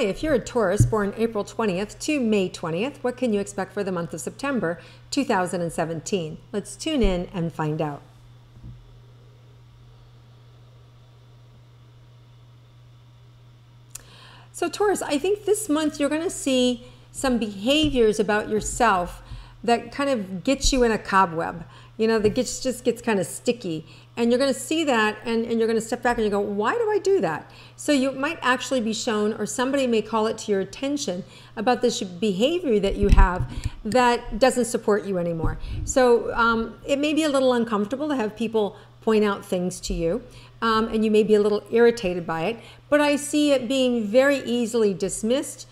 Hi, if you're a Taurus born April 20th to May 20th, what can you expect for the month of September 2017? Let's tune in and find out. So Taurus, I think this month you're going to see some behaviors about yourself that kind of gets you in a cobweb, you know, that just gets kind of sticky. And you're going to see that and you're going to step back and you go, why do I do that? So you might actually be shown, or somebody may call it to your attention about this behavior that you have that doesn't support you anymore. So it may be a little uncomfortable to have people point out things to you, and you may be a little irritated by it, but I see it being very easily dismissed,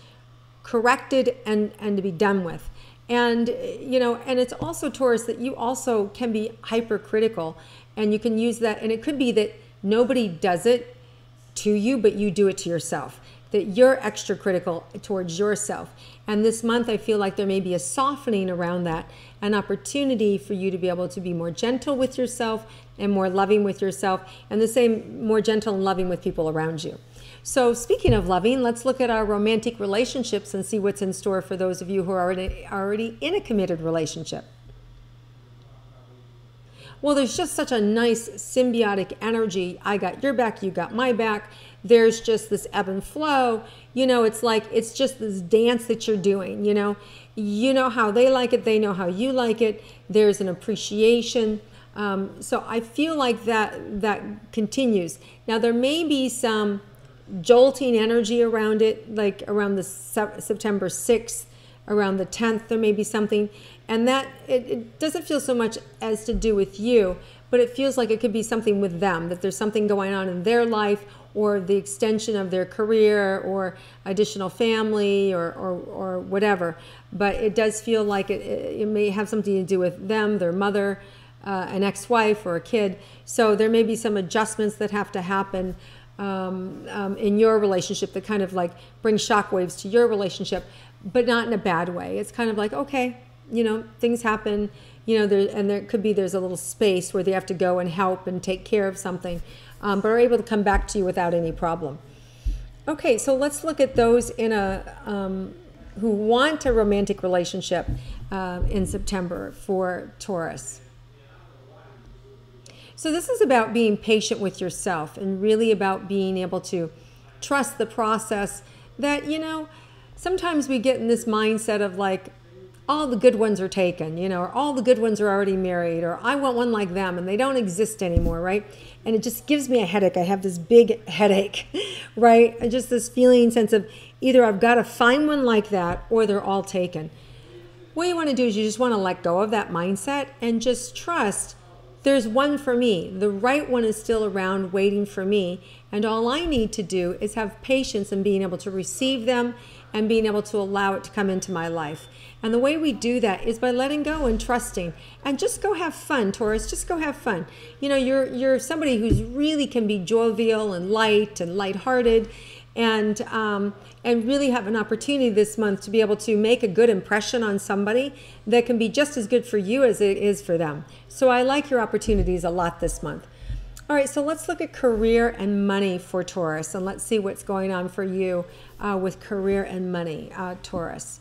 corrected, and to be done with. And, you know, and it's also, Taurus, that you also can be hypercritical, and you can use that. And it could be that nobody does it to you, but you do it to yourself, that you're extra critical towards yourself. And this month, I feel like there may be a softening around that, an opportunity for you to be able to be more gentle with yourself and more loving with yourself, and the same, more gentle and loving with people around you. So speaking of loving, let's look at our romantic relationships and see what's in store for those of you who are already in a committed relationship. Well, there's just such a nice symbiotic energy. I got your back, you got my back. There's just this ebb and flow. You know, it's like, it's just this dance that you're doing, you know. You know how they like it, they know how you like it. There's an appreciation. So I feel like that continues. Now, there may be some jolting energy around it, like around the September 6th, around the 10th, there may be something. And that, it doesn't feel so much as to do with you, but it feels like it could be something with them, that there's something going on in their life, or the extension of their career, or additional family, or whatever. But it does feel like it may have something to do with them, their mother, an ex-wife, or a kid. So there may be some adjustments that have to happen in your relationship that kind of like bring shockwaves to your relationship, but not in a bad way. It's kind of like, okay, you know, things happen, you know, there's a little space where they have to go and help and take care of something, but are able to come back to you without any problem. Okay, so let's look at those in who want a romantic relationship in September for Taurus. So this is about being patient with yourself, and really about being able to trust the process. That, you know, sometimes we get in this mindset of like, all the good ones are taken, you know, or all the good ones are already married, or I want one like them and they don't exist anymore, right? And it just gives me a headache. I have this big headache, right? And just this feeling, sense of either I've got to find one like that or they're all taken. What you want to do is you just want to let go of that mindset and just trust there's one for me. The right one is still around waiting for me. And all I need to do is have patience in being able to receive them and being able to allow it to come into my life. And the way we do that is by letting go and trusting. And just go have fun, Taurus. Just go have fun. You know, you're somebody who's really can be jovial and light and lighthearted, and really have an opportunity this month to be able to make a good impression on somebody that can be just as good for you as it is for them. So I like your opportunities a lot this month. All right, so let's look at career and money for Taurus, and let's see what's going on for you with career and money, Taurus.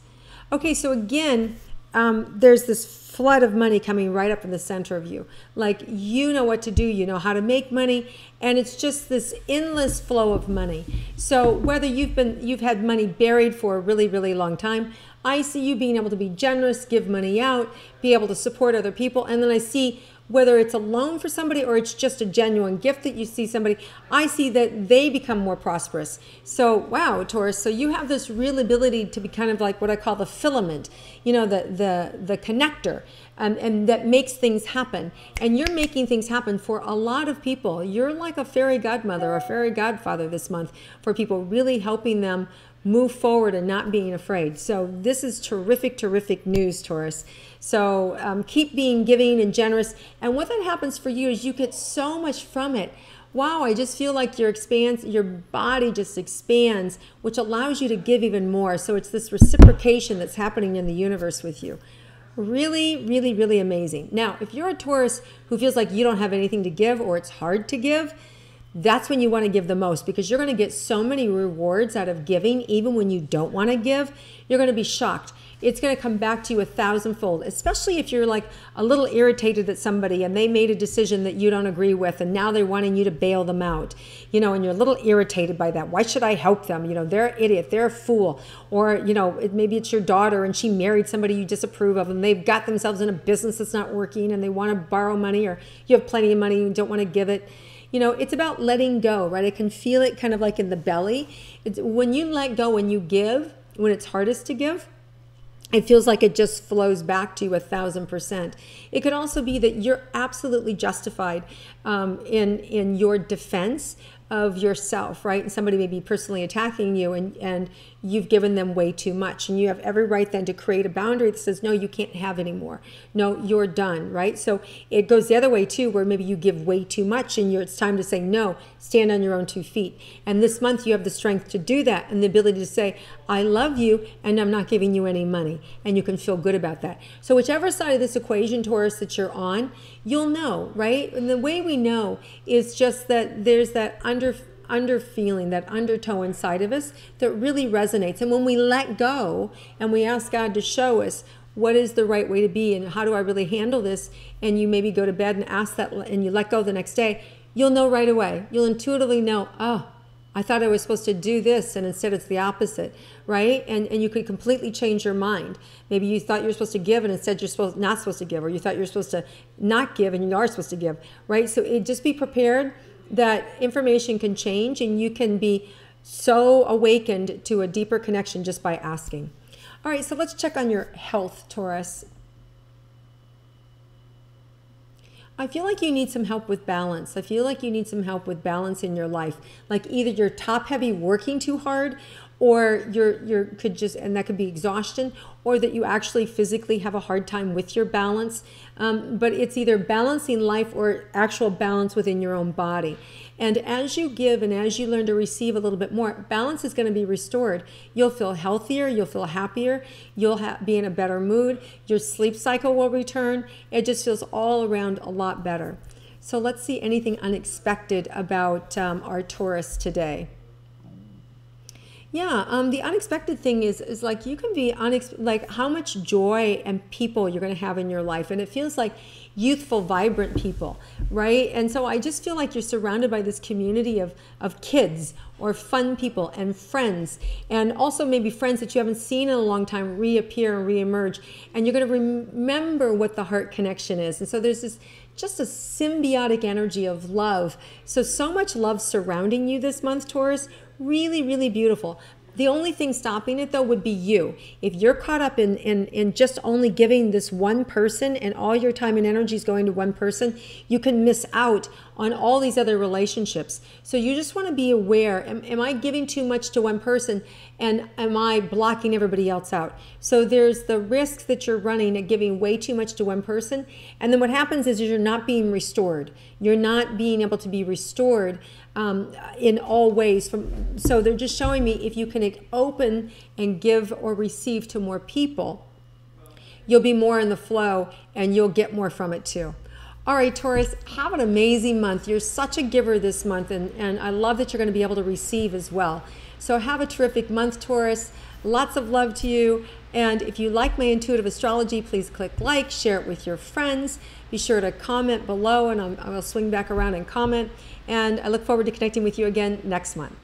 Okay, so again, there's this flood of money coming right up in the center of you. Like, you know what to do, you know how to make money, and it's just this endless flow of money. So whether you've had money buried for a really, really long time, I see you being able to be generous, give money out, be able to support other people, and then I see whether it's a loan for somebody or it's just a genuine gift that you see somebody, I see that they become more prosperous. So, wow, Taurus, so you have this real ability to be kind of like what I call the filament, you know, the connector, and that makes things happen. And you're making things happen for a lot of people. You're like a fairy godmother or fairy godfather this month for people, really helping them move forward and not being afraid. So this is terrific, terrific news, Taurus. So keep being giving and generous. And what that happens for you is you get so much from it. Wow, I just feel like your body just expands, which allows you to give even more. So it's this reciprocation that's happening in the universe with you. Really, really, really amazing. Now, if you're a Taurus who feels like you don't have anything to give or it's hard to give, that's when you want to give the most, because you're going to get so many rewards out of giving. Even when you don't want to give, you're going to be shocked. It's going to come back to you 1,000-fold, especially if you're like a little irritated at somebody and they made a decision that you don't agree with, and now they're wanting you to bail them out, and you're a little irritated by that. Why should I help them? They're an idiot, they're a fool. Or, maybe it's your daughter and she married somebody you disapprove of, and they've got themselves in a business that's not working and they want to borrow money, or you have plenty of money and you don't want to give it. It's about letting go, right? I can feel it kind of like in the belly. It's when you let go, when you give, when it's hardest to give, it feels like it just flows back to you 1,000%. It could also be that you're absolutely justified in your defense of yourself, right? And somebody may be personally attacking you, and you've given them way too much, and you have every right then to create a boundary that says, no, you can't have any more. No, you're done, right? So it goes the other way too, where maybe you give way too much and it's time to say, no, stand on your own 2 feet. And this month you have the strength to do that, and the ability to say, I love you and I'm not giving you any money. And you can feel good about that. So whichever side of this equation, Taurus, that you're on, you'll know, right? And the way we know is just that there's that under feeling, that undertow inside of us that really resonates. And when we let go and we ask God to show us what is the right way to be and how do I really handle this, and you maybe go to bed and ask that and you let go the next day, you'll know right away. You'll intuitively know, oh, I thought I was supposed to do this, and instead it's the opposite, right? And you could completely change your mind. Maybe you thought you were supposed to give, and instead you're not supposed to give, or you thought you were supposed to not give, and you are supposed to give, right? So just be prepared that information can change, and you can be so awakened to a deeper connection just by asking. All right, so let's check on your health, Taurus. I feel like you need some help with balance. I feel like you need some help with balance in your life. Like either you're top heavy working too hard, or and that could be exhaustion, or that you actually physically have a hard time with your balance. But it's either balancing life or actual balance within your own body. And as you give and as you learn to receive a little bit more, balance is going to be restored. You'll feel healthier, you'll feel happier, you'll be in a better mood, your sleep cycle will return. It just feels all around a lot better. So let's see anything unexpected about our Taurus today. Yeah, the unexpected thing is like you can be like how much joy and people you're going to have in your life, and it feels like youthful, vibrant people, right? And so I just feel like you're surrounded by this community of kids or fun people and friends, and also maybe friends that you haven't seen in a long time reappear and reemerge, and you're going to remember what the heart connection is. And so there's this just a symbiotic energy of love. So much love surrounding you this month, Taurus. Really, really beautiful. The only thing stopping it, though, would be you. If you're caught up in just only giving this one person and all your time and energy is going to one person, you can miss out on all these other relationships. So you just want to be aware, am I giving too much to one person, and am I blocking everybody else out? So there's the risk that you're running at giving way too much to one person, and then what happens is you're not being restored. You're not being able to be restored in all ways. So they're just showing me if you can open and give or receive to more people, you'll be more in the flow and you'll get more from it too. All right, Taurus, have an amazing month. You're such a giver this month, and I love that you're going to be able to receive as well. So have a terrific month, Taurus. Lots of love to you. And if you like my intuitive astrology, please click like, share it with your friends. Be sure to comment below, and I will swing back around and comment. And I look forward to connecting with you again next month.